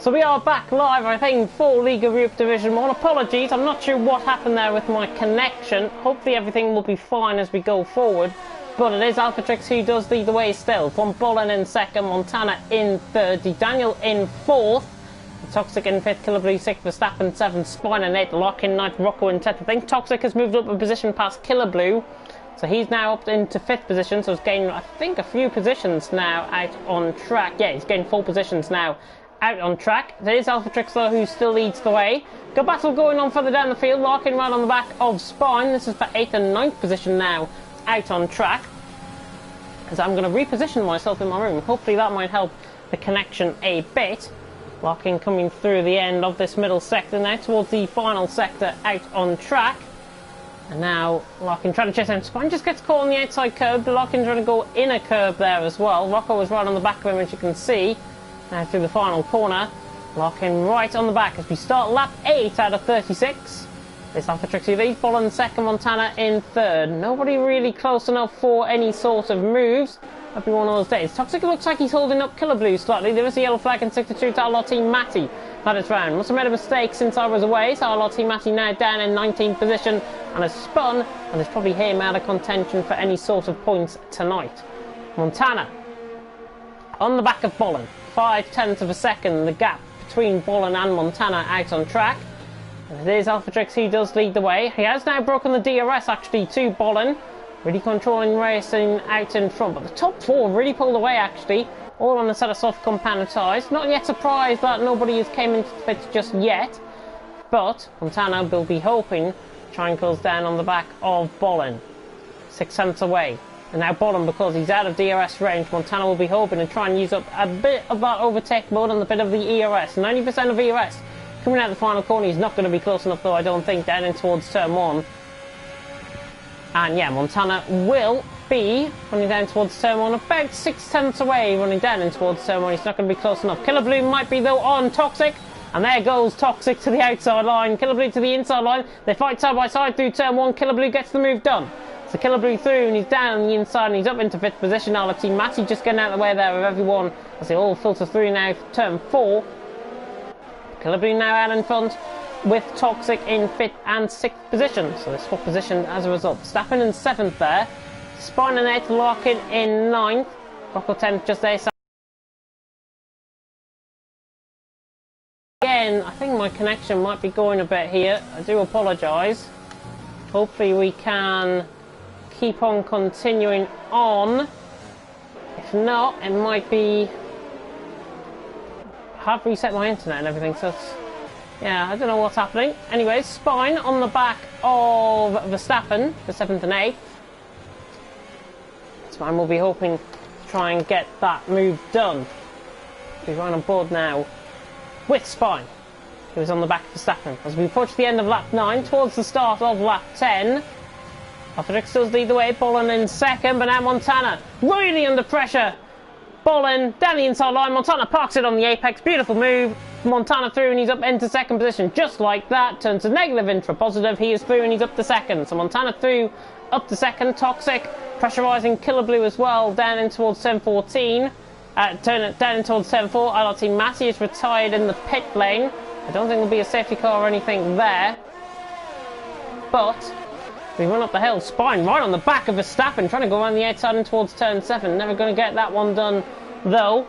So we are back live, I think, for League of Europe Division 1. Apologies, I'm not sure what happened there with my connection. Hopefully everything will be fine as we go forward. But it is Alphatrix who does lead the way still. Von Bollen in second, Montana in third, Daniel in fourth, Toxic in fifth, Killablu sixth, Verstappen seventh, Spine in eighth, Lock in ninth, Rocco in tenth. I think Toxic has moved up a position past Killablu. So he's now up into fifth position, so he's gained, I think, a few positions now out on track. Yeah, he's gained 4 positions now out on track. There is Alphatrix though, who still leads the way. Good battle going on further down the field, Larkin right on the back of Spine. This is for 8th and 9th position now out on track. So I'm going to reposition myself in my room. Hopefully that might help the connection a bit. Larkin coming through the end of this middle sector now towards the final sector out on track. And now Larkin trying to chase him. Spine just gets caught on the outside curb. Larkin trying to go in a curb there as well. Rocco was right on the back of him, as you can see. Now through the final corner. Larkin right on the back as we start lap 8 out of 36. This Alphatrix lead, Bollen second, Montana in third. Nobody really close enough for any sort of moves. That'll be one of those days. Toxic looks like he's holding up Killablu slightly. There is a yellow flag in 62 to our team Matty. That is round. Must have made a mistake since I was away. So our team Matty now down in 19th position and has spun. And it's probably him out of contention for any sort of points tonight. Montana on the back of Bollen. 0.5 of a second, the gap between Bollen and Montana out on track. And it is Alphatrix who does lead the way. He has now broken the DRS actually to Bollen. Really controlling racing out in front. But the top 4 really pulled away actually. All on a set of soft compound tyres. Not yet surprised that nobody has came into the pits just yet. But Montana will be hoping triangles down on the back of Bollen. 0.6 away. And now Bollen, because he's out of DRS range, Montana will be hoping to try and use up a bit of that overtake mode and a bit of the ERS. 90% of ERS. Coming out the final corner, he's not going to be close enough though, I don't think, down in towards turn 1. And yeah, Montana will be running down towards turn 1, about 0.6 away, running down in towards turn 1. He's not going to be close enough. Killablu might be though on Toxic. And there goes Toxic to the outside line. Killablu to the inside line. They fight side by side through turn 1. Killablu gets the move done. So Killablu through and he's down on the inside and he's up into 5th position. Now team Matty just getting out of the way there of everyone as they all filter through now for turn 4. Killablu now out in front with Toxic in 5th and 6th position. So they swap position as a result. Verstappen in 7th there. Spine in 8th, Larkin in 9th. Rocco 10th just there. Again, I think my connection might be going a bit here. I do apologise. Hopefully we can keep on continuing on. If not, it might be... I have reset my internet and everything, so it's... yeah, I don't know what's happening. Anyways, Spine on the back of Verstappen for 7th and 8th. Spine will be hoping to try and get that move done. He's right on board now with Spine, who is on the back of Verstappen. As we approach the end of lap 9, towards the start of lap 10. Alphatrix does lead the way, Bollen in 2nd, but now Montana really under pressure. Bollen down the inside line, Montana parks it on the apex, beautiful move. Montana through and he's up into 2nd position, just like that. Turns to negative into positive, he is through and he's up to 2nd. So Montana through, up to 2nd, Toxic, pressurising Killablu as well, down in towards turn 14. Down in towards turn 4, our team Matty is retired in the pit lane. I don't think there'll be a safety car or anything there. But we run up the hill, Spine right on the back of Verstappen, trying to go around the outside and towards turn 7. Never going to get that one done though.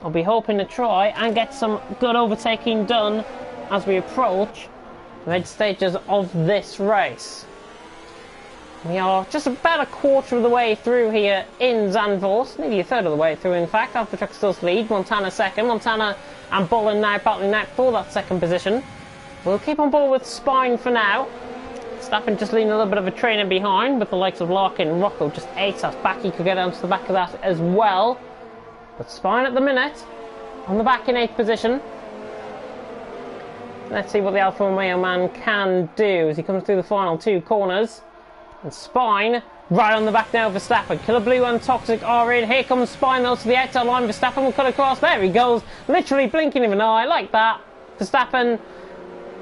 I'll be hoping to try and get some good overtaking done as we approach the mid stages of this race. We are just about a quarter of the way through here in Zandvoort, nearly a third of the way through in fact. Alphatrix does lead, Montana 2nd, Montana and Bollen now battling out for that 2nd position. We'll keep on board with Spine for now. Verstappen just leaving a little bit of a trainer behind, with the likes of Larkin and Rocco just 8 us back. He could get onto the back of that as well. But Spine at the minute, on the back in 8th position. Let's see what the Alfa Romeo man can do as he comes through the final 2 corners. And Spine right on the back now of Verstappen. Killablu and Toxic are in. Here comes Spine though to the outside line. Verstappen will cut across. There he goes. Literally blinking of an eye like that. Verstappen,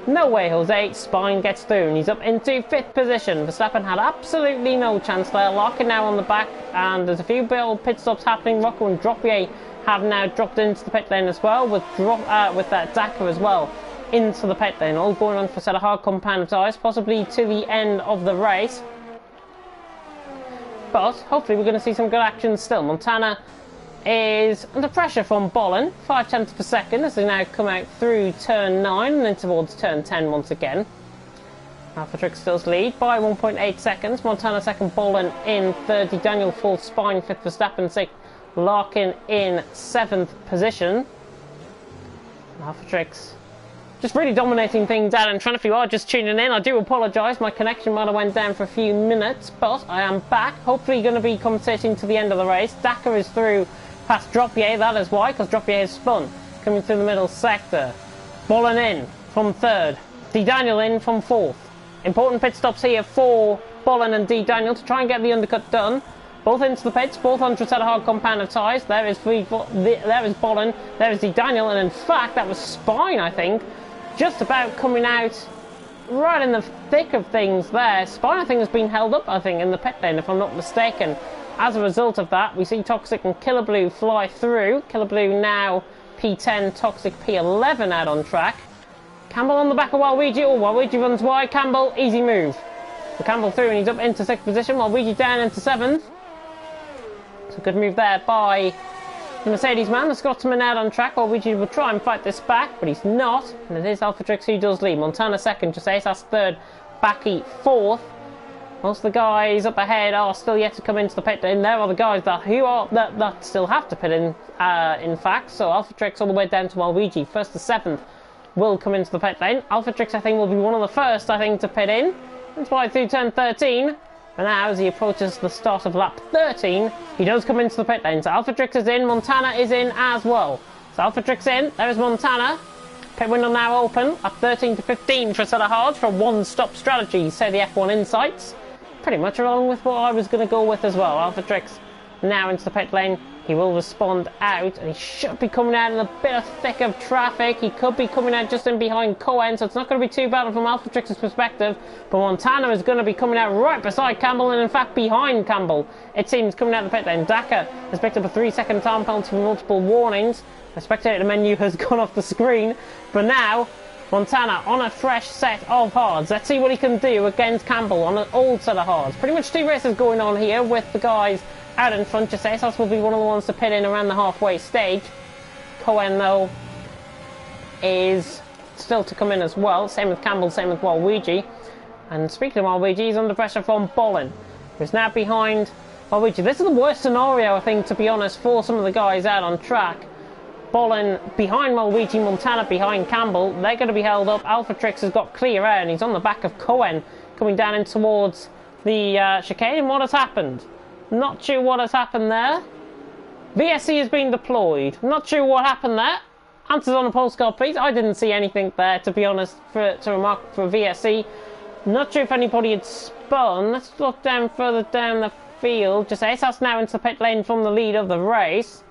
no way Jose. Spine gets through and he's up into 5th position. Verstappen had absolutely no chance there. Larkin now on the back and there's a few pit stops happening. Rocco and Droppier have now dropped into the pit lane as well, with Dakar as well into the pit lane, all going on for a set of hard compound of tyres, possibly to the end of the race. But hopefully we're going to see some good action still. Montana is under pressure from Bolin, 5 tenths per second as they now come out through turn 9 and then towards turn 10 once again. AlphaTrix stills lead by 1.8 seconds. Montana second, Bolin in third, Daniel full spine fifth, Verstappen sixth, Larkin in 7th position. AlphaTrix just really dominating things out in front. If you are just tuning in, I do apologise, my connection might have went down for a few minutes, but I am back. Hopefully going to be commentating to the end of the race. Dakar is through past Dropier, that is why, because Dropier has spun, coming through the middle sector. Bolin in from third, D Daniel in from fourth. Important pit stops here for Bolin and D Daniel to try and get the undercut done. Both into the pits, both onto a set of hard compound of tyres. There is Bolin, there is D Daniel, and in fact that was Spine, I think, just about coming out right in the thick of things there. Spine, I think, has been held up, I think, in the pit lane, if I'm not mistaken. As a result of that, we see Toxic and Killer Blue fly through. Killer Blue now P10, Toxic P11 out on track. Campbell on the back of Waluigi. Oh, Waluigi runs wide. Campbell, easy move. So Campbell through and he's up into 6th position. Waluigi down into 7th. It's a good move there by the Mercedes man. The Scotsman out on track. Waluigi will try and fight this back, but he's not. And it is AlphaTrix who does lead. Montana second, Jasas third, Baki fourth. Most of the guys up ahead are still yet to come into the pit lane. There are the guys that still have to pit in fact. So AlphaTrix all the way down to Waluigi. First to 7th will come into the pit lane. AlphaTrix, I think, will be one of the first, I think, to pit in. That's why through turn 13. But now, as he approaches the start of lap 13, he does come into the pit lane. So AlphaTrix is in, Montana is in as well. So AlphaTrix in, there is Montana. Pit window now open, up 13 to 15 for a set of hards for a one-stop strategy, say the F1 Insights. Pretty much along with what I was going to go with as well. AlphaTrix now into the pit lane. He will respond out, and he should be coming out in a bit of thick of traffic. He could be coming out just in behind Cohen, so it's not going to be too bad from AlphaTrix's perspective. But Montana is going to be coming out right beside Campbell, and in fact behind Campbell, it seems, coming out of the pit lane. Dakar has picked up a 3-second time penalty for multiple warnings. The spectator menu has gone off the screen, but now Montana on a fresh set of hards. Let's see what he can do against Campbell on an old set of hards. Pretty much 2 races going on here with the guys out in front. Jasas will be one of the ones to pit in around the halfway stage. Cohen, though, is still to come in as well. Same with Campbell, same with Waluigi. And speaking of Waluigi, he's under pressure from Bolin, who's now behind Waluigi. This is the worst scenario, I think, to be honest, for some of the guys out on track. Bolin behind Waluigi, Montana behind Campbell. They're going to be held up. AlphaTrix has got clear air, and he's on the back of Cohen, coming down in towards the chicane. And what has happened? Not sure what has happened there. VSC has been deployed. Not sure what happened there. Answers on a postcard, please. I didn't see anything there, to be honest, to remark for VSC. Not sure if anybody had spun. Let's look down further down the field. Jasas now into the pit lane from the lead of the race.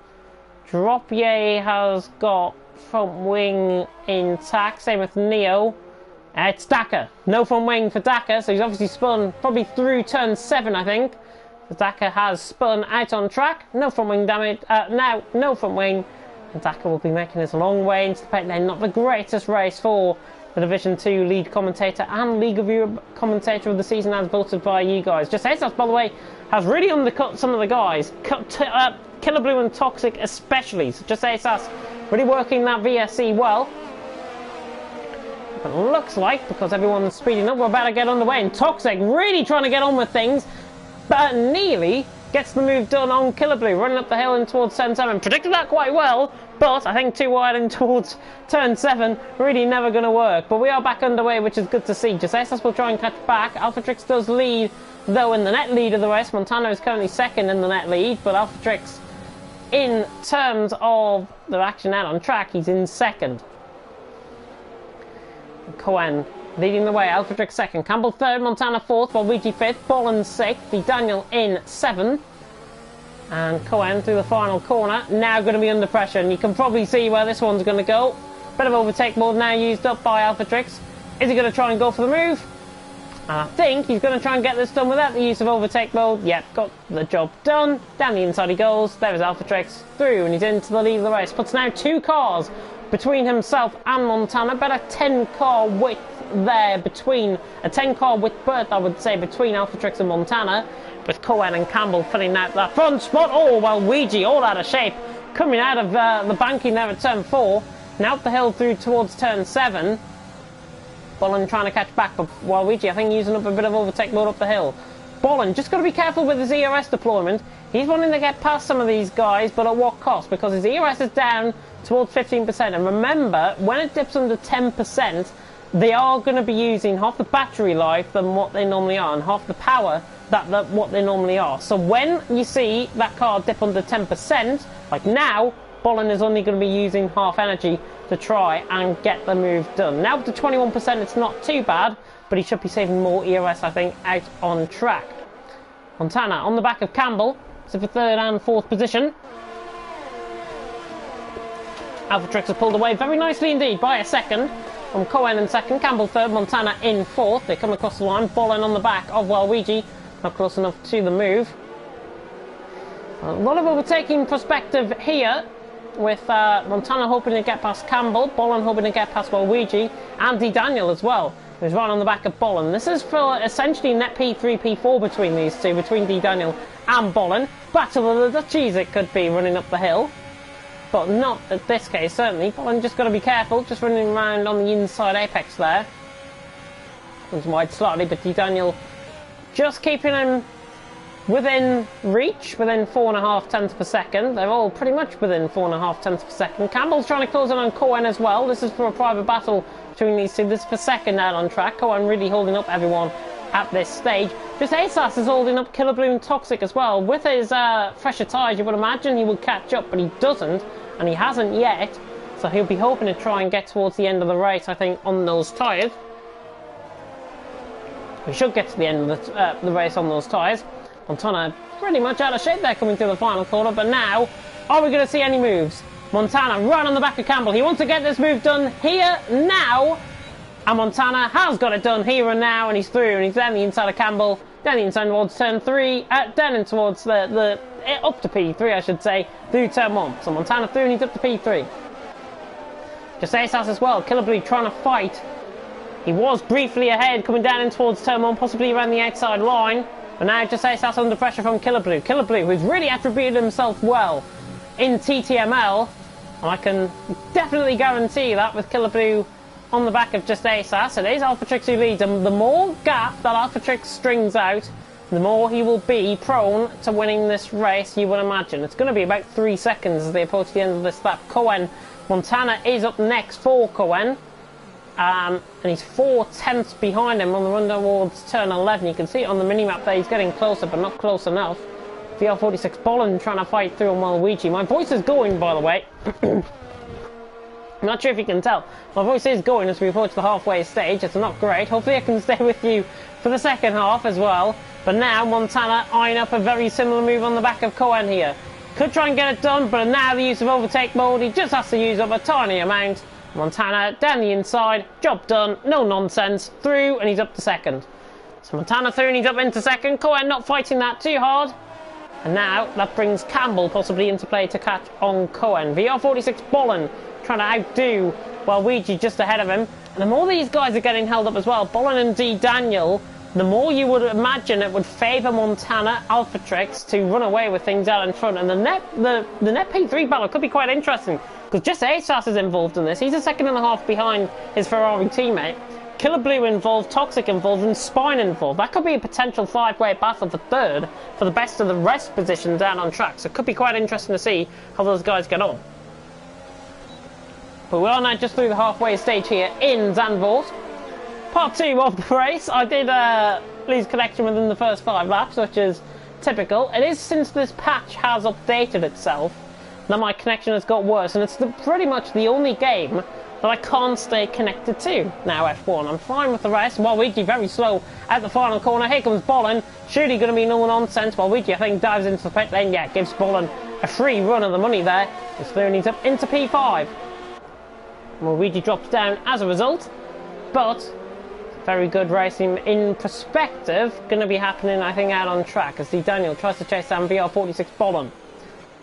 Dropier has got front wing intact. Same with Neo. It's Dakar. No front wing for Dakar, so he's obviously spun probably through turn 7, I think. Dakar has spun out on track. No front wing damage. Now, no front wing. And Dakar will be making his long way into the pit lane. Not the greatest race for the Division 2 lead commentator and League of Europe commentator of the season, as voted by you guys. Jasas, by the way, has really undercut some of the guys. Killer Blue and Toxic especially. So Jasas really working that VSC well. But it looks like, because everyone's speeding up, we're about to get underway. And Toxic really trying to get on with things, but nearly gets the move done on Killer Blue, running up the hill in towards turn 7. Predicted that quite well, but I think too wide in towards turn 7, really never going to work. But we are back underway, which is good to see. Jasas will try and catch back. AlphaTrix does lead, though, in the net lead of the race. Montana is currently second in the net lead, but AlphaTrix, in terms of the action out on track, he's in second. Cohen leading the way, AlphaTrix second, Campbell third, Montana fourth, Waluigi fifth, Bolin sixth, the Daniel in seventh, and Cohen through the final corner, now going to be under pressure, and you can probably see where this one's going to go. Bit of overtake mode now used up by AlphaTrix. Is he going to try and go for the move? And I think he's going to try and get this done without the use of overtake mode. Yep, got the job done. Down the inside he goes. There's Alphatrix through, and he's into the lead of the race. Puts now 2 cars between himself and Montana. About a 10-car width there between, a 10-car width berth, I would say, between Alphatrix and Montana, with Cohen and Campbell filling out that front spot. Oh, well, Luigi all out of shape, coming out of the banking there at turn 4, and out the hill through towards turn 7. Bolin trying to catch back, but Waluigi, I think, using up a bit of overtake mode up the hill. Bolin just got to be careful with his ERS deployment. He's wanting to get past some of these guys, but at what cost? Because his ERS is down towards 15%. And remember, when it dips under 10%, they are going to be using half the battery life than what they normally are, and half the power that what they normally are. So when you see that car dip under 10%, like now, Bolin is only going to be using half energy to try and get the move done. Now up to 21%, it's not too bad, but he should be saving more ERS, I think, out on track. Montana on the back of Campbell, so for 3rd and 4th position. Alphatrix has pulled away very nicely indeed by a 2nd from Cohen in 2nd, Campbell 3rd, Montana in 4th. They come across the line, Bolin on the back of Waluigi, not close enough to the move. A lot of overtaking perspective here, with Montana hoping to get past Campbell, Bolin hoping to get past Waluigi, and D. Daniel as well, who's right on the back of Bolin. This is for essentially net P3, P4 between these two, between D. Daniel and Bolin. Battle of the Dutchies it could be running up the hill, but not at this case, certainly. Bolin just got to be careful, just running around on the inside apex there. Comes wide slightly, but D. Daniel just keeping him within reach, within 4.5 tenths per second. They're all pretty much within 4.5 tenths per second. Campbell's trying to close in on Cohen as well. This is for a private battle between these two. This is for 2nd out on track. Cohen really holding up everyone at this stage. Just ASAS is holding up Killer Blue and Toxic as well. With his fresher tyres, you would imagine he would catch up, but he doesn't, and he hasn't yet. So he'll be hoping to try and get towards the end of the race, I think, on those tyres. We should get to the end of the race on those tyres. Montana pretty much out of shape there coming through the final corner, but now, are we going to see any moves? Montana right on the back of Campbell. He wants to get this move done here, now, and Montana has got it done here and now, and he's through, and he's down the inside of Campbell, down the inside towards turn 3, down in towards the up to P3, I should say, through turn 1. So Montana through, and he's up to P3. Just ASAS as well, Killer Blue trying to fight. He was briefly ahead, coming down in towards turn 1, possibly around the outside line. But now just ASAS under pressure from Killer Blue. Killer Blue, who's really attributed himself well in TTML. And I can definitely guarantee that with Killer Blue on the back of just ASAS. It is Alphatrix who leads, and the more gap that Alphatrix strings out, the more he will be prone to winning this race, you would imagine. It's going to be about 3 seconds as they approach the end of this lap. Cohen, Montana is up next for Cohen. And he's 4 tenths behind him on the run towards turn 11. You can see it on the minimap there, he's getting closer, but not close enough. VR46 Bolin trying to fight through on Waluigi. My voice is going, by the way. I'm not sure if you can tell. My voice is going as we approach the halfway stage. It's not great. Hopefully I can stay with you for the second half as well. But now Montana eyeing up a very similar move on the back of Cohen here. Could try and get it done, but now the use of overtake mode, he just has to use up a tiny amount. Montana down the inside, job done, no nonsense, through, and he's up to 2nd. So Montana through and he's up into 2nd. Cohen not fighting that too hard. And now that brings Campbell possibly into play to catch on Cohen. VR46 Bolin trying to outdo Waluigi just ahead of him. And the more these guys are getting held up as well, Bolin and D. Daniel, the more you would imagine it would favour Montana Alphatrix to run away with things out in front. And the net P3 battle could be quite interesting, because just ASAS is involved in this. He's a 2.5 behind his Ferrari teammate. Killer Blue involved, Toxic involved, and Spine involved. That could be a potential 5-way battle for 3rd for the best of the rest position down on track. So it could be quite interesting to see how those guys get on. But we are now just through the halfway stage here in Zandvoort. Part 2 of the race. I did lose connection within the first 5 laps, which is typical. It is since this patch has updated itself that my connection has got worse, and it's pretty much the only game that I can't stay connected to now. F1. I'm fine with the rest. Waluigi very slow at the final corner. Here comes Bolin. Surely going to be no nonsense. Waluigi, I think, dives into the pit lane. Yeah, gives Bolin a free run of the money there. He's through and he's up into P5. Waluigi drops down as a result, but Very good racing in perspective. Going to be happening, I think, out on track as D. Daniel tries to chase down VR46 Bolin.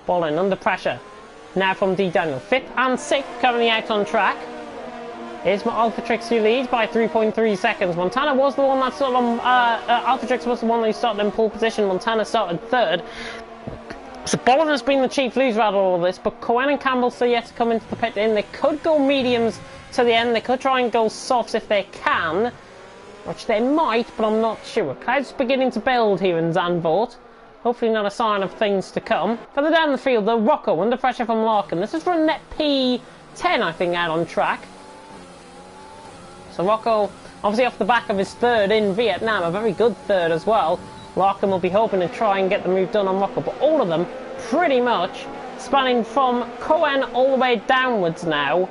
Bolin under pressure. Now from D. Daniel. 5th and 6th currently out on track. Here's Alphatrix who leads by 3.3 seconds. Montana was the one that started on... Alphatrix was the one who started in pole position. Montana started 3rd. So Bolin has been the chief loser out of all of this, but Cohen and Campbell still yet to come into the pit lane. They could go mediums to the end. They could try and go softs if they can, which they might, but I'm not sure. Clouds beginning to build here in Zandvoort. Hopefully not a sign of things to come. Further down the field, though, Rocco under pressure from Larkin. This is for a net P10, I think, out on track. So Rocco, obviously off the back of his 3rd in Vietnam, a very good 3rd as well. Larkin will be hoping to try and get the move done on Rocco, but all of them pretty much spanning from Cohen all the way downwards now.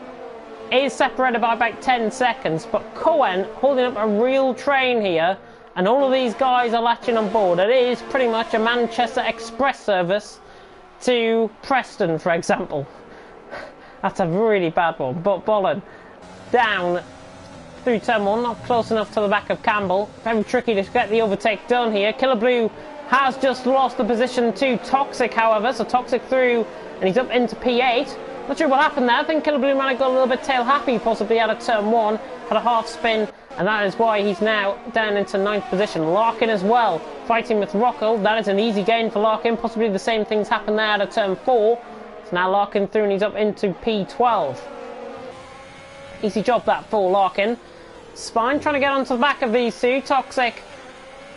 Is separated by about 10 seconds, but Cohen holding up a real train here, and all of these guys are latching on board. It is pretty much a Manchester Express service to Preston, for example. That's a really bad one, but Bolin down through turn 1, not close enough to the back of Campbell. Very tricky to get the overtake done here. Killer Blue has just lost the position to Toxic, however, so Toxic through, and he's up into P8. Not sure what happened there. I think Killer Blue might have got a little bit tail happy, possibly out of turn 1, had a half spin, and that is why he's now down into 9th position. Larkin as well, fighting with Rocco. That is an easy gain for Larkin. Possibly the same things happened there out of turn 4. So now Larkin through, and he's up into P12. Easy job that for Larkin. Spine trying to get onto the back of these two. Toxic,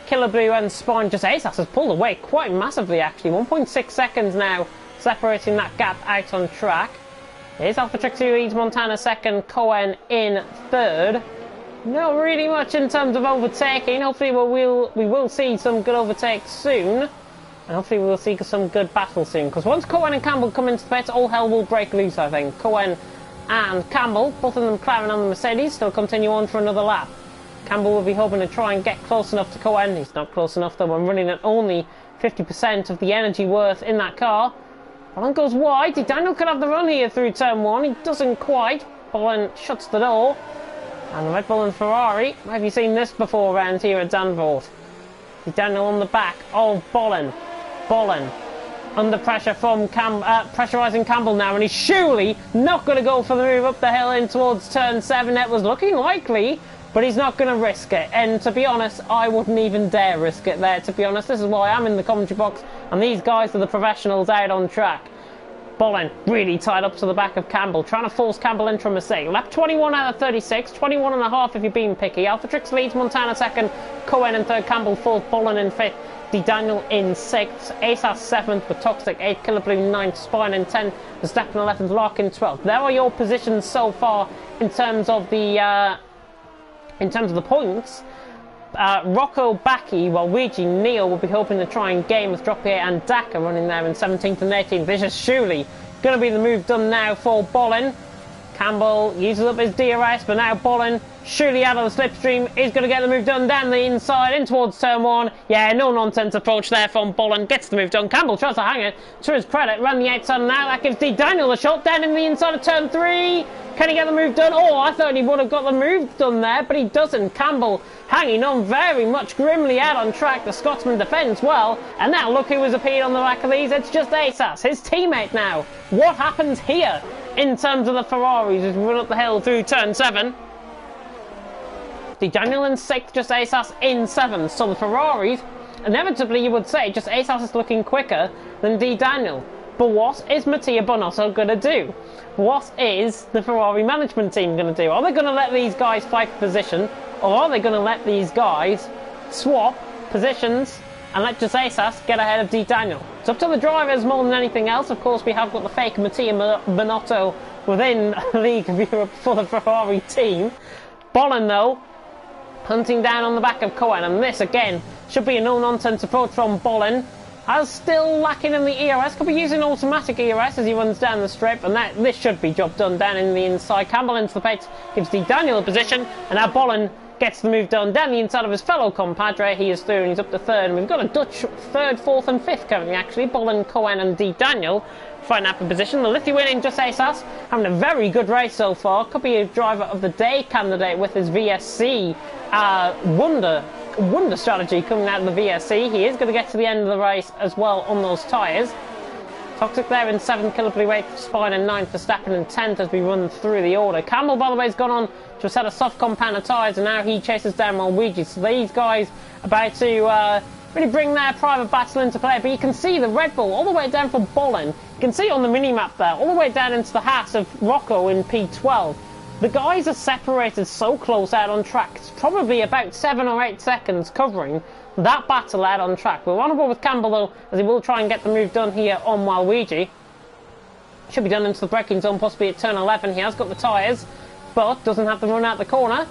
Killer Blue and Spine. Just Asass has pulled away quite massively, actually. 1.6 seconds now separating that gap out on track. Here's Alphatrix who leads Montana 2nd, Cohen in 3rd. Not really much in terms of overtaking. Hopefully we will see some good overtakes soon. And hopefully we'll see some good battle soon. Because once Cohen and Campbell come into the pit, all hell will break loose, I think. Cohen and Campbell, both of them clattering on the Mercedes, still continue on for another lap. Campbell will be hoping to try and get close enough to Cohen. He's not close enough though. I'm running at only 50% of the energy worth in that car. Bolin goes wide. Daniel could have the run here through turn 1. He doesn't quite. Bolin shuts the door. And the Red Bull and Ferrari. Have you seen this before around here at Zandvoort? Daniel on the back of Bolin. Bolin under pressure from pressurising Campbell now, and he's surely not going to go for the move up the hill in towards turn 7. That was looking likely, but he's not going to risk it. And to be honest, I wouldn't even dare risk it there, to be honest. This is why I'm in the commentary box, and these guys are the professionals out on track. Bolin really tied up to the back of Campbell, trying to force Campbell into a mistake. Lap 21 out of 36, 21 and a half if you're being picky. Alphatrix leads Montana 2nd, Cohen in 3rd, Campbell 4th, Bolin in 5th, Daniel in 6th, Asass 7th with Toxic 8th, Killer Blue 9th, Spine in 10th, Verstappen 11th, Larkin 12th. There are your positions so far in terms of the points. Rocco, Baki, Waluigi, Neil will be hoping to try and game with Droppier and Daka running there in 17th and 18th. This is surely going to be the move done now for Bolin. Campbell uses up his DRS, but now Bolin, surely out of the slipstream, is going to get the move done down the inside in towards turn 1. Yeah, no nonsense approach there from Bolin. Gets the move done. Campbell tries to hang it. To his credit, ran the outside now. That gives Daniel a shot down in the inside of turn 3. Can he get the move done? Oh, I thought he would have got the move done there, but he doesn't. Campbell hanging on very much grimly out on track. The Scotsman defends well. And now look who has appeared on the back of these. It's just Asass, his teammate now. What happens here in terms of the Ferraris as we run up the hill through turn 7? Daniel in 6th, just Asass in 7th. So the Ferraris, inevitably you would say, just Asass is looking quicker than Daniel. But what is Mattia Bonotto going to do? What is the Ferrari management team going to do? Are they going to let these guys fight for position? Or are they going to let these guys swap positions and let just Asass get ahead of Daniel? It's up to the drivers more than anything else. Of course, we have got the fake Mattia Bonotto within League of Europe for the Ferrari team. Bolin, though, hunting down on the back of Cohen. And this, again, should be a no-nonsense approach from Bolin. As still lacking in the ERS, could be using automatic ERS as he runs down the strip, and this should be job done down in the inside. Campbell into the pits, gives Daniel a position, and now Bolin gets the move done down the inside of his fellow compadre. He is through and he's up to third, and we've got a Dutch third, fourth and fifth currently actually. Bolin, Cohen and D. Daniel fighting out for position. The Lithuanian Just Asas having a very good race so far. Could be a driver of the day candidate with his VSC wonder strategy coming out of the VSC. He is going to get to the end of the race as well on those tyres. Toxic there in 7th, Killably Spine in 9th, Verstappen in 10th as we run through the order. Campbell, by the way, has gone on to a set of soft compound of tyres, and now he chases down Waluigi. So these guys about to really bring their private battle into play. But you can see the Red Bull all the way down from Bolin. You can see it on the mini-map there, all the way down into the hat of Rocco in P12. The guys are separated so close out on track. It's probably about 7 or 8 seconds covering that battle out on track. We're on board with Campbell though, as he will try and get the move done here on Waluigi. Should be done into the braking zone, possibly at turn 11. He has got the tyres, but doesn't have to run out the corner.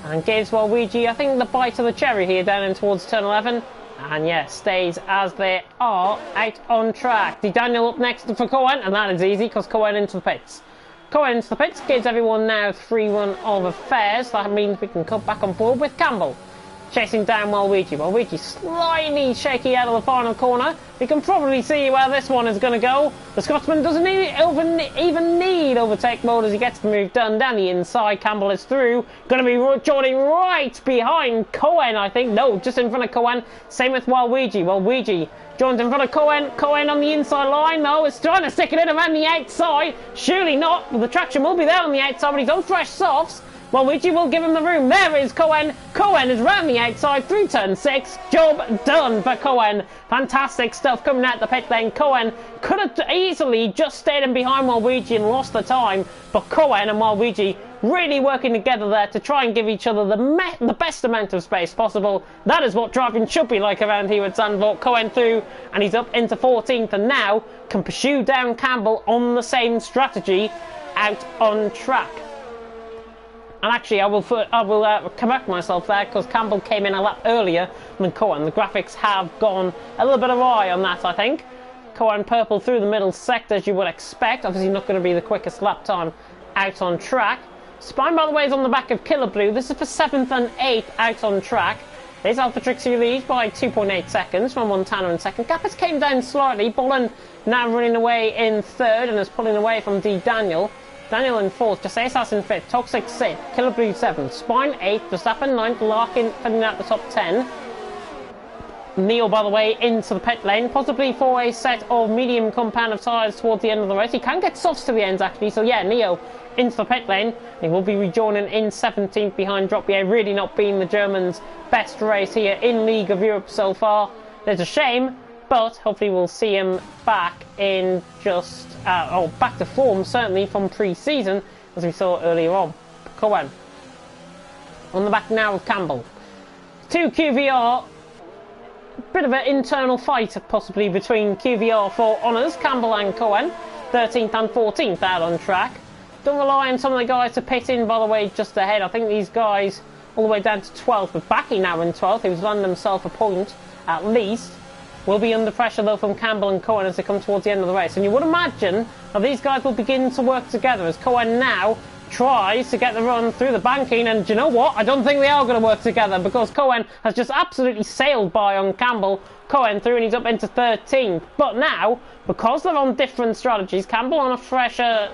And gives Waluigi, I think, the bite of the cherry here down in towards turn 11. And yeah, stays as they are out on track. D. Daniel up next for Cohen, and that is easy because Cohen into the pits. Cohen into the pits gives everyone now 3-1 of affairs. That means we can cut back on board with Campbell chasing down Waluigi. Waluigi slightly shaky out of the final corner. You can probably see where this one is going to go. The Scotsman doesn't even need overtake mode as he gets the move done down the inside. Campbell is through. Going to be joining right behind Cohen, I think. No, just in front of Cohen. Same with Waluigi. Waluigi joins in front of Cohen. Cohen on the inside line, though. It's trying to stick it in around the outside. Surely not. But the traction will be there on the outside, but he's on fresh softs. Waluigi will give him the room. There is Cohen. Cohen is round the outside through turn 6. Job done for Cohen. Fantastic stuff coming out the pit lane. Cohen could have easily just stayed in behind Waluigi and lost the time, but Cohen and Waluigi really working together there to try and give each other the best amount of space possible. That is what driving should be like around here at Zandvoort. Cohen through, and he's up into 14th, and now can pursue down Campbell on the same strategy out on track. And actually, I will correct myself there because Campbell came in a lap earlier than Cohen. The graphics have gone a little bit awry on that, I think. Cohen purple through the middle sector, as you would expect. Obviously not going to be the quickest lap time out on track. Spine, by the way, is on the back of Killer Blue. This is for 7th and 8th out on track. There's Alpha Trixie leads by 2.8 seconds from Montana in 2nd. Gap has came down slightly. Bolin now running away in 3rd and is pulling away from D. Daniel. Daniel in 4th, Just Asas in 5th, Toxic 6th, Killer Blue 7th, Spine 8th, Verstappen 9th, Larkin filling out the top 10. Neil, by the way, into the pit lane, possibly for a set of medium compound of tyres towards the end of the race. He can get softs to the ends, actually, so yeah, Neo into the pit lane. He will be rejoining in 17th behind Droppier, really not being the Germans' best race here in League of Europe so far. There's a shame, but hopefully we'll see him back in just, back to form, certainly from pre-season, as we saw earlier on. Cohen on the back now of Campbell. 2 QVR. Bit of an internal fight, possibly, between QVR for honours, Campbell and Cohen. 13th and 14th out on track. Don't rely on some of the guys to pit in, by the way, just ahead. I think these guys, all the way down to 12th, with Backy now in 12th, who's landed himself a point, at least. Will be under pressure, though, from Campbell and Cohen as they come towards the end of the race. And you would imagine that these guys will begin to work together as Cohen now tries to get the run through the banking, and do you know what? I don't think they are going to work together because Cohen has just absolutely sailed by on Campbell. Cohen through and he's up into 13th. But now, because they're on different strategies, Campbell on a fresher,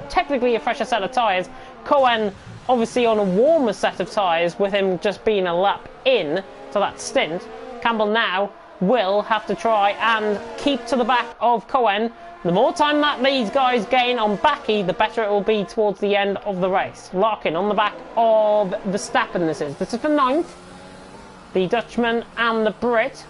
technically a fresher set of tyres, Cohen obviously on a warmer set of tyres with him just being a lap in to that stint. Campbell now will have to try and keep to the back of Cohen. The more time that these guys gain on Backy, the better it will be towards the end of the race. Larkin on the back of Verstappen this is. This is for 9th. The Dutchman and the Brit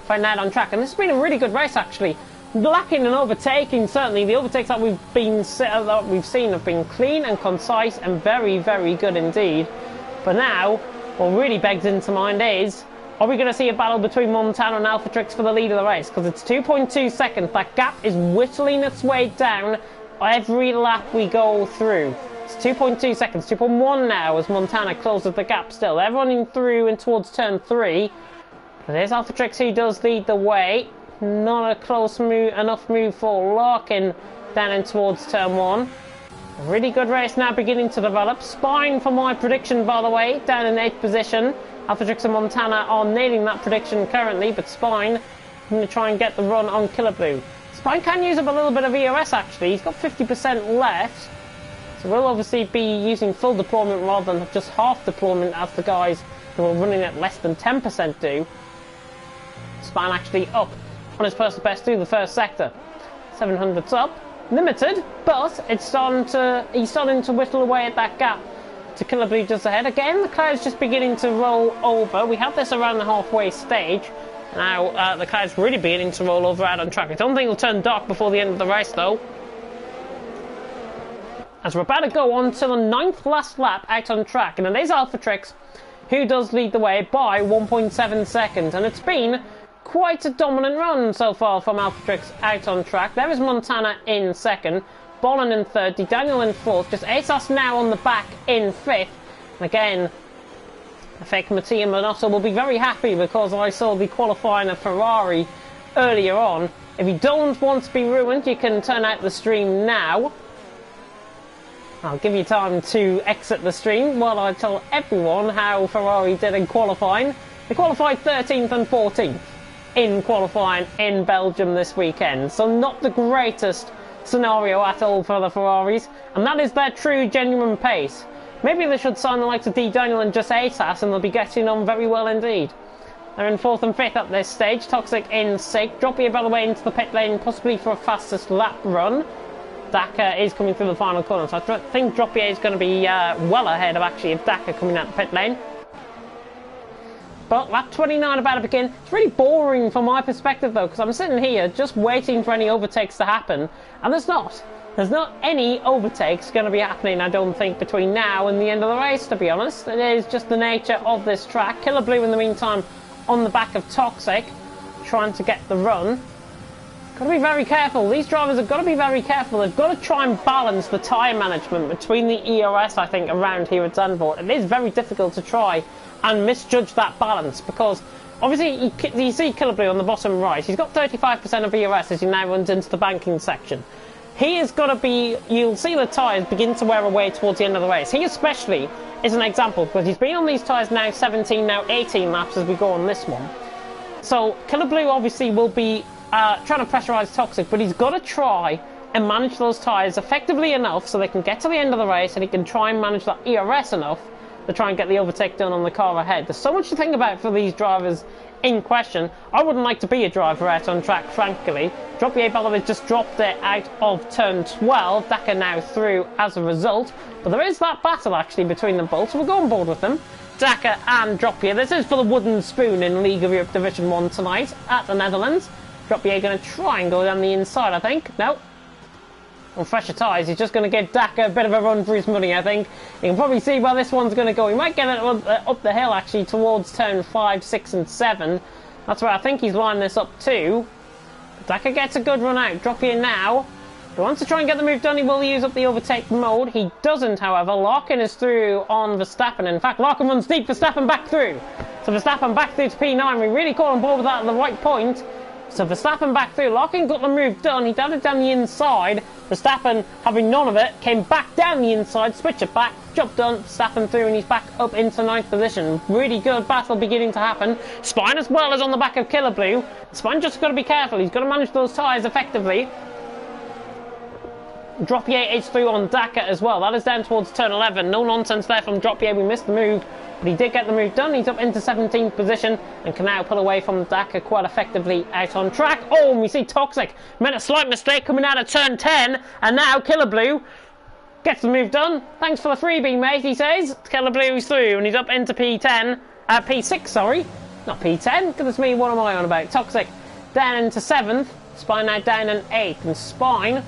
find out on track. And this has been a really good race, actually. Lacking in overtaking, certainly. The overtakes that we've seen have been clean and concise and very, very good indeed. But now, what really begs into mind is, are we going to see a battle between Montana and Alphatrix for the lead of the race? Because it's 2.2 seconds. That gap is whittling its way down every lap we go through. It's 2.2 seconds. 2.1 now as Montana closes the gap still. They're running through and towards turn 3. But there's Alphatrix who does lead the way. Not a close move, enough move for Larkin down in towards turn 1. A really good race now beginning to develop. Spine, for my prediction, by the way, down in 8th position. Alphatrix and Montana are nailing that prediction currently, but Spine going to try and get the run on Killer Blue. Spine can use up a little bit of ERS actually. He's got 50% left. So we'll obviously be using full deployment rather than just half deployment as the guys who are running at less than 10% do. Spine actually up on his personal best through the first sector. 700's up. Limited, but he's starting to whittle away at that gap to Killer Blue just ahead. Again, the cloud's just beginning to roll over. We have this around the halfway stage. Now, the cloud's really beginning to roll over out on track. I don't think it'll turn dark before the end of the race, though. As we're about to go on to the 9th last lap out on track. And it is Alphatrix who does lead the way by 1.7 seconds. And it's been quite a dominant run so far from Alphatrix out on track. There is Montana in 2nd, Bolin in 3rd, Daniel in 4th, just ASOS now on the back in 5th. And again, I think Mattia Minotto will be very happy because I saw the qualifying of Ferrari earlier on. If you don't want to be ruined, you can turn out the stream now. I'll give you time to exit the stream while I tell everyone how Ferrari did in qualifying. They qualified 13th and 14th. In qualifying in Belgium this weekend, so not the greatest scenario at all for the Ferraris, and that is their true genuine pace. Maybe they should sign the likes of D. Daniel and just ASAS and they'll be getting on very well indeed. They're in 4th and 5th at this stage. Toxic in 6th. Droppy by the way into the pit lane, possibly for a fastest lap run. Daka is coming through the final corner, so I think Droppy is going to be well ahead of actually of Daka coming out the pit lane. But lap 29 about to begin. It's really boring from my perspective though, because I'm sitting here just waiting for any overtakes to happen, and there's not. There's not any overtakes going to be happening, I don't think, between now and the end of the race, to be honest. It is just the nature of this track. Killer Blue, in the meantime, on the back of Toxic, trying to get the run. Got to be very careful. These drivers have got to be very careful. They've got to try and balance the tyre management between the ERS, I think, around here at Zandvoort. It is very difficult to try and misjudge that balance because obviously you see Killer Blue on the bottom right. He's got 35% of ERS as he now runs into the banking section. He has got to be, you'll see the tyres begin to wear away towards the end of the race. He especially is an example because he's been on these tyres now 17, now 18 laps as we go on this one. So Killer Blue obviously will be trying to pressurise Toxic, but he's got to try and manage those tyres effectively enough so they can get to the end of the race and he can try and manage that ERS enough to try and get the overtake done on the car ahead. There's so much to think about for these drivers in question. I wouldn't like to be a driver out on track, frankly. Dropier Balovic just dropped it out of turn 12. Daka now through as a result. But there is that battle actually between them both, so we'll go on board with them. Daka and Dropier. This is for the wooden spoon in League of Europe Division 1 tonight at the Netherlands. Dropier going to try and go down the inside, I think. No. On fresher tyres, he's just going to give Daka a bit of a run for his money, I think. You can probably see where this one's going to go. He might get it up the hill, actually, towards turn 5, 6 and 7. That's where I think he's lining this up to. Daka gets a good run out. Droppy in now. If he wants to try and get the move done, he will use up the overtake mode. He doesn't, however. Larkin is through on Verstappen. In fact, Larkin runs deep, Verstappen back through. So Verstappen back through to P9. We really caught on board with that at the right point. So Verstappen back through. Larkin got the move done. He did it down the inside. Verstappen, having none of it, came back down the inside, switch it back, job done, Verstappen through, and he's back up into 9th position. Really good battle beginning to happen. Spine as well as on the back of Killer Blue. Spine just got to be careful. He's got to manage those tyres effectively. Dropier is through on Daka as well. That is down towards turn 11. No nonsense there from Dropier. We missed the move, but he did get the move done. He's up into 17th position and can now pull away from Daka quite effectively out on track. Oh, and we see Toxic made a slight mistake coming out of turn 10, and now Killer Blue gets the move done. Thanks for the freebie, mate, he says. Killer Blue's through, and he's up into P6, sorry. Not P10. Goodness me, what am I on about? Toxic down into 7th. Spine now down in 8th, and Spine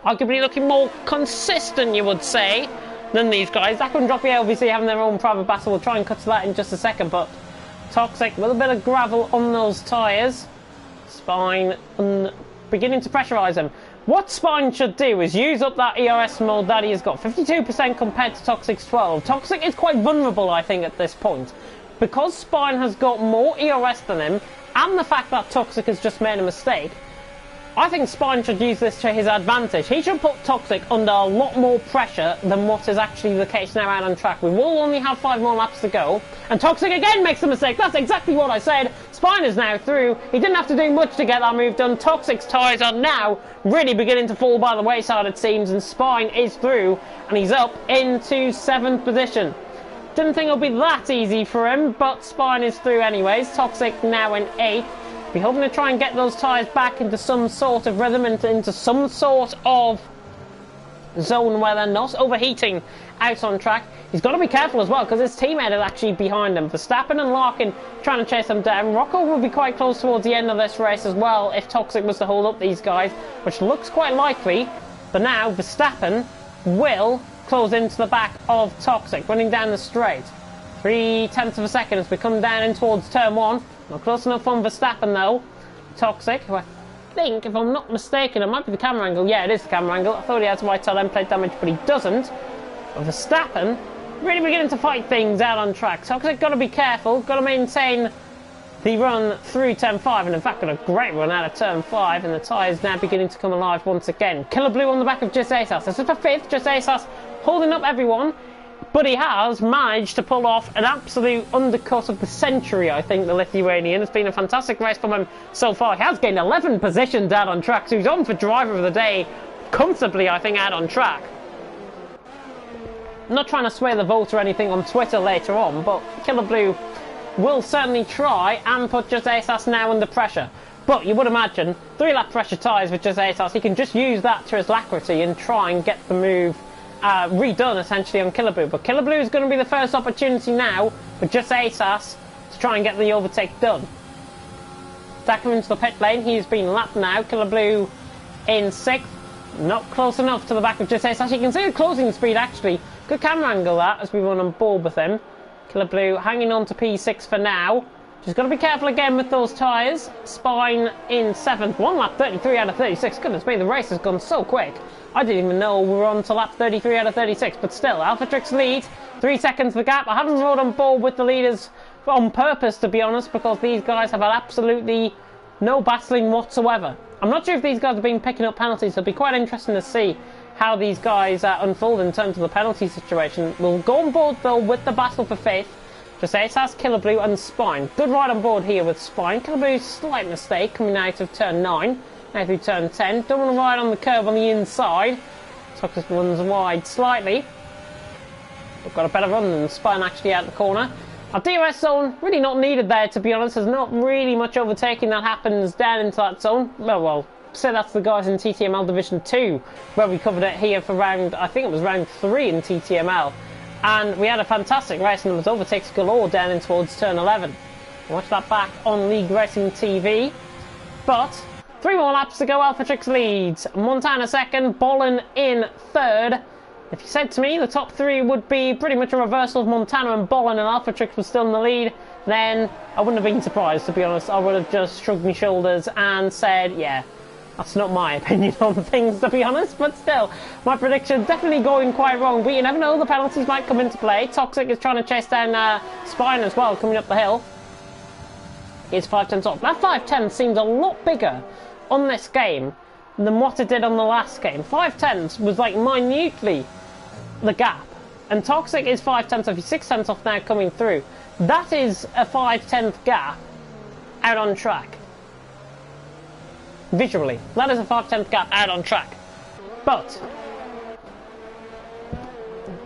arguably looking more consistent, you would say, than these guys. Daka and Dropier obviously having their own private battle. We'll try and cut to that in just a second, but Toxic with a bit of gravel on those tyres. Spine beginning to pressurise him. What Spine should do is use up that ERS mode that he has got. 52% compared to Toxic's 12. Toxic is quite vulnerable, I think, at this point. Because Spine has got more ERS than him, and the fact that Toxic has just made a mistake, I think Spine should use this to his advantage. He should put Toxic under a lot more pressure than what is actually the case now out on track. We will only have 5 more laps to go. And Toxic again makes a mistake. That's exactly what I said. Spine is now through. He didn't have to do much to get that move done. Toxic's tyres are now really beginning to fall by the wayside, it seems. And Spine is through. And he's up into 7th position. Didn't think it'll be that easy for him, but Spine is through anyways. Toxic now in 8th. Be hoping to try and get those tyres back into some sort of rhythm, into some sort of zone where they're not overheating out on track. He's got to be careful as well, because his teammate is actually behind him. Verstappen and Larkin trying to chase them down. Rocco will be quite close towards the end of this race as well if Toxic was to hold up these guys, which looks quite likely. But now Verstappen will close into the back of Toxic, running down the straight. 0.3 of a second as we come down in towards turn 1. Not close enough on Verstappen though. Toxic, who I think, if I'm not mistaken, it might be the camera angle. Yeah, it is the camera angle. I thought he had some white tail end plate damage, but he doesn't. But Verstappen really beginning to fight things out on track. Toxic got to be careful, got to maintain the run through turn 5, and in fact got a great run out of turn 5, and the tyres now beginning to come alive once again. Killer Blue on the back of Just Asas. This is for 5th. Just Asas holding up everyone. But he has managed to pull off an absolute undercut of the century, I think, the Lithuanian. It's been a fantastic race from him so far. He has gained 11 positions out on track, so he's on for driver of the day comfortably, I think, out on track. I'm not trying to sway the vote or anything on Twitter later on, but Killer Blue will certainly try and put Just Asas now under pressure. But you would imagine, 3-lap pressure tyres with Just Asas, he can just use that to his alacrity and try and get the move redone essentially on Killer Blue. But Killer Blue is going to be the first opportunity now with Just Asas to try and get the overtake done. Dacker into the pit lane. He's been lapped now. Killer Blue in 6th. Not close enough to the back of Just Asas. You can see the closing speed actually. Good camera angle that as we run on board with him. Killer Blue hanging on to P6 for now. Just got to be careful again with those tyres. Spine in 7th. 1 lap 33 out of 36. Goodness me, the race has gone so quick. I didn't even know we were on to lap 33 out of 36, but still, Alphatrix lead, 3 seconds the gap. I haven't rode on board with the leaders on purpose, to be honest, because these guys have had absolutely no battling whatsoever. I'm not sure if these guys have been picking up penalties, so it'll be quite interesting to see how these guys unfold in terms of the penalty situation. We'll go on board, though, with the battle for 5th. Just Asas, Killer Blue and Spine. Good ride on board here with Spine. Killer Blue's slight mistake coming out of turn 9. Now through turn 10. Don't want to ride on the curve on the inside. Toxic runs wide slightly. We've got a better run than Spine actually out the corner. Our DRS zone, really not needed there, to be honest. There's not really much overtaking that happens down into that zone. Well, say that's the guys in TTML Division 2, where we covered it here for round, I think it was round 3 in TTML. And we had a fantastic race, and there was overtakes galore down in towards turn 11. Watch that back on League Racing TV. But 3 more laps to go. Alphatrix leads. Montana 2nd, Bolin in 3rd. If you said to me the top 3 would be pretty much a reversal of Montana and Bolin, and Alphatrix was still in the lead, then I wouldn't have been surprised, to be honest. I would have just shrugged my shoulders and said, yeah, that's not my opinion on things, to be honest. But still, my prediction definitely going quite wrong. But you never know, the penalties might come into play. Toxic is trying to chase down Spine as well, coming up the hill. It's 5/10 off. That 5/10 seems a lot bigger on this game than what it did on the last game. 5/10 was like minutely the gap, and Toxic is 5/10 off. He's 6/10 off now coming through. That is a 5/10 gap out on track. Visually, that is a 5/10 gap out on track. But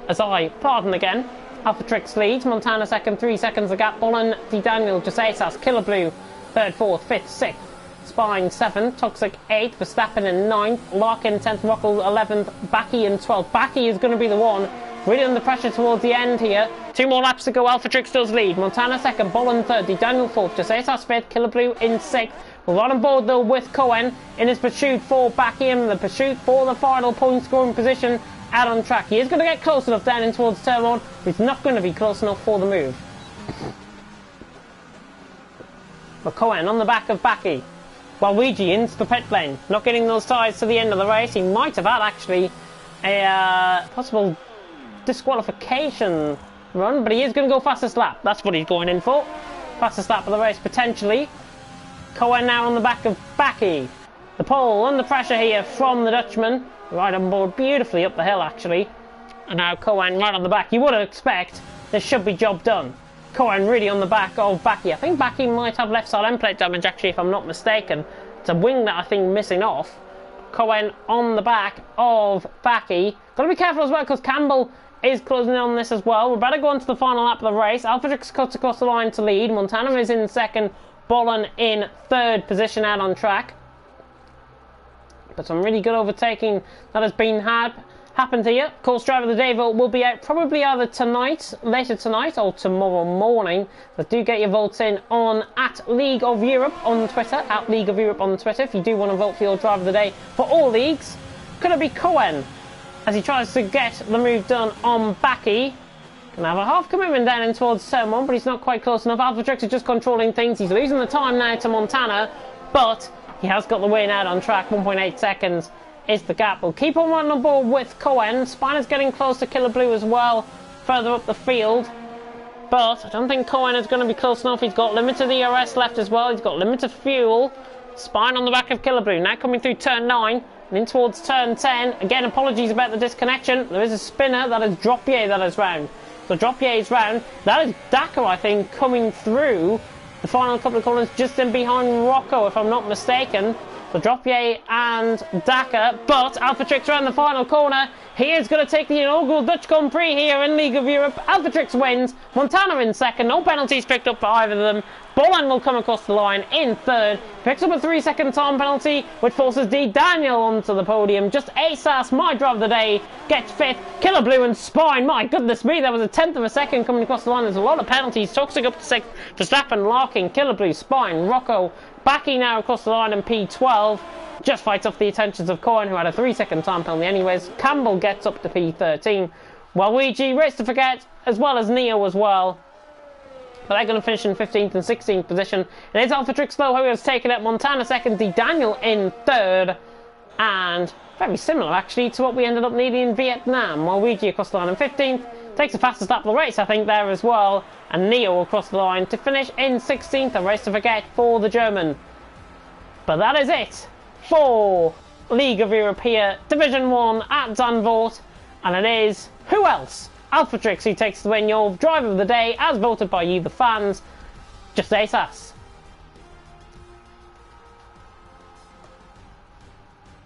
as I pardon again, Alphatrix leads. Montana 2nd, 3 seconds the gap. Bolin, D. Daniel, Just Asas, Killer Blue 3rd, 4th, 5th, 6th. Spine 7th, Toxic 8th, Verstappen in 9th, Larkin 10th, Rockwell 11th, Backy in 12th. Backy is going to be the one really under pressure towards the end here. 2 more laps to go. Alphatrix does lead. Montana 2nd, Bolin 3rd, D. Daniel 4th, Just Asas 5th, Killer Blue in 6th. We're on board though with Cohen in his pursuit for Backy, in the pursuit for the final point scoring position out on track. He is going to get close enough down in towards turn 1, but he's not going to be close enough for the move. But Cohen on the back of Backy. Waluigi into the pit lane, not getting those tyres to the end of the race. He might have had actually a possible disqualification run, but he is going to go fastest lap. That's what he's going in for. Fastest lap of the race potentially. Cohen now on the back of Backy. The pole under pressure here from the Dutchman. Right on board beautifully up the hill, actually. And now Cohen right on the back. You would expect this should be job done. Cohen really on the back of Baki. I think Baki might have left side end plate damage, actually, if I'm not mistaken. It's a wing that I think missing off. Cohen on the back of Baki. Got to be careful as well, because Campbell is closing in on this as well. We're about to go on to the final lap of the race. Alphatrix cuts across the line to lead. Montana is in second. Bolin in third position out on track. But some really good overtaking that has been happened here. Of course, driver of the day vote will be out probably either later tonight or tomorrow morning. But do get your votes in on @League of Europe on Twitter, @League of Europe on Twitter, if you do want to vote for your driver of the day for all leagues. Could it be Cohen as he tries to get the move done on Baki? Gonna have a half commitment down in towards turn 1, but he's not quite close enough. Alphatrix is just controlling things. He's losing the time now to Montana, but he has got the win out on track. 1.8 seconds is the gap. We'll keep on running on board with Cohen. Spiner's getting close to Killer Blue as well, further up the field. But I don't think Cohen is going to be close enough. He's got limited ERS left as well. He's got limited fuel. Spine on the back of Killer Blue. Now coming through turn 9 and in towards turn 10. Again, apologies about the disconnection. There is a spinner. That is Dropier that is round. So Dropier is round. That is Dakar, I think, coming through the final couple of corners just in behind Rocco, if I'm not mistaken. So Dropier and Dakar, but Alphatrix around the final corner. He is going to take the inaugural Dutch Grand Prix here in League of Europe. Alphatrix wins. Montana in second. No penalties picked up by either of them. Bolin will come across the line in third. Picks up a 3-second time penalty, which forces D. Daniel onto the podium. Just ASAS, my driver of the day, gets fifth. Killer Blue and Spine. My goodness me, that was a tenth of a second coming across the line. There's a lot of penalties. Toxic up to sixth. Verstappen, Larkin, Killer Blue, Spine, Rocco. Baki now across the line in P12. Just fights off the attentions of Cohen, who had a 3-second time penalty anyways. Campbell gets up to P13. Waluigi, Race to Forget, as well as Neo as well. But they're going to finish in 15th and 16th position. It is Alphatrix though, who has taken it. Montana second, D. Daniel in third. And very similar actually to what we ended up needing in Vietnam. Waluigi across the line in 15th. Takes the fastest lap of the race, I think, there as well. And Neo across the line to finish in 16th. A Race to Forget for the German. But that is it for League of Europe here, Division 1 at Zandvoort. And it is, who else? Alphatrix who takes the win, your driver of the day, as voted by you, the fans. Just ASAS.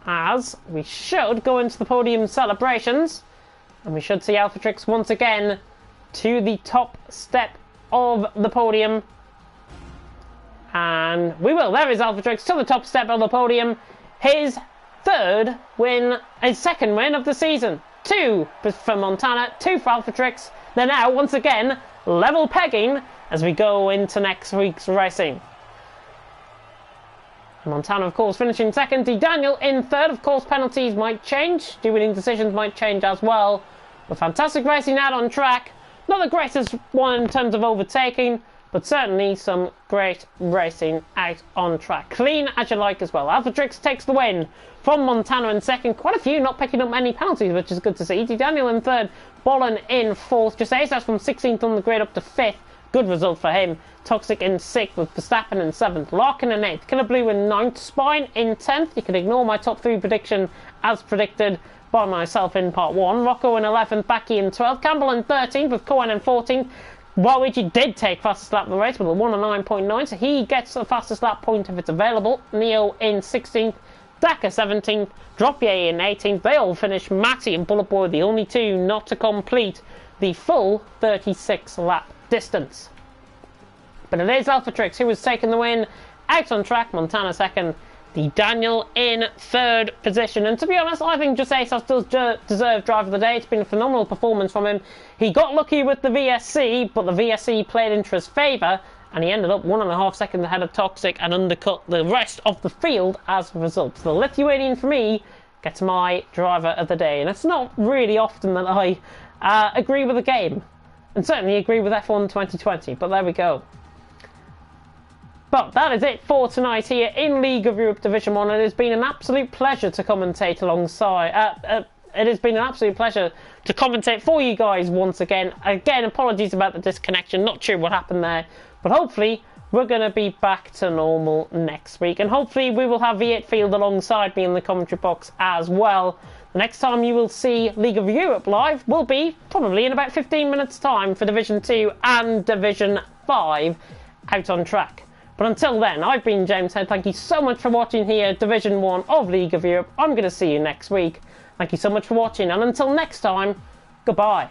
As we should go into the podium celebrations. And we should see Alphatrix once again to the top step of the podium. And we will. There is Alphatrix to the top step of the podium. His second win of the season. 2 for Montana, 2 for Alphatrix. They're now, once again, level pegging as we go into next week's racing. Montana, of course, finishing second. D. Daniel in third. Of course, penalties might change. Do-winning decisions might change as well. But fantastic racing out on track. Not the greatest one in terms of overtaking, but certainly some great racing out on track. Clean as you like as well. Alphatrix takes the win from Montana in second. Quite a few not picking up any penalties, which is good to see. D. Daniel in third. Bolin in fourth. Just ASAS from 16th on the grid up to 5th. Good result for him. Toxic in 6th with Verstappen in 7th. Larkin in 8th. Killer Blue in 9th. Spine in 10th. You can ignore my top 3 prediction as predicted by myself in part 1. Rocco in 11th. Baki in 12th. Campbell in 13th with Cohen in 14th. Waluigi did take fastest lap of the race with a 1:09.9, so he gets the fastest lap point if it's available. Neo in 16th. Dakar 17th. Dropier in 18th. They all finish. Matty and Bullet Boy, the only 2 not to complete the full 36 lap distance. But it is Alphatrix who has taken the win out on track. Montana second. D. Daniel in third position. And to be honest, I think Just ASAS does deserve driver of the day. It's been a phenomenal performance from him. He got lucky with the VSC, but the VSC played into his favour, and he ended up 1.5 seconds ahead of Toxic and undercut the rest of the field as a result. So the Lithuanian, for me, gets my driver of the day. And it's not really often that I agree with the game, and certainly agree with F1 2020, but there we go. But that is it for tonight here in League of Europe Division 1. It has been an absolute pleasure to commentate alongside. It has been an absolute pleasure to commentate for you guys once again. Again, apologies about the disconnection. Not sure what happened there. But hopefully, we're going to be back to normal next week, and hopefully we will have V8 Field alongside me in the commentary box as well. The next time you will see League of Europe live will be probably in about 15 minutes time for Division 2 and Division 5 out on track. But until then, I've been James Head. Thank you so much for watching here, Division 1 of League of Europe. I'm going to see you next week. Thank you so much for watching, and until next time, goodbye.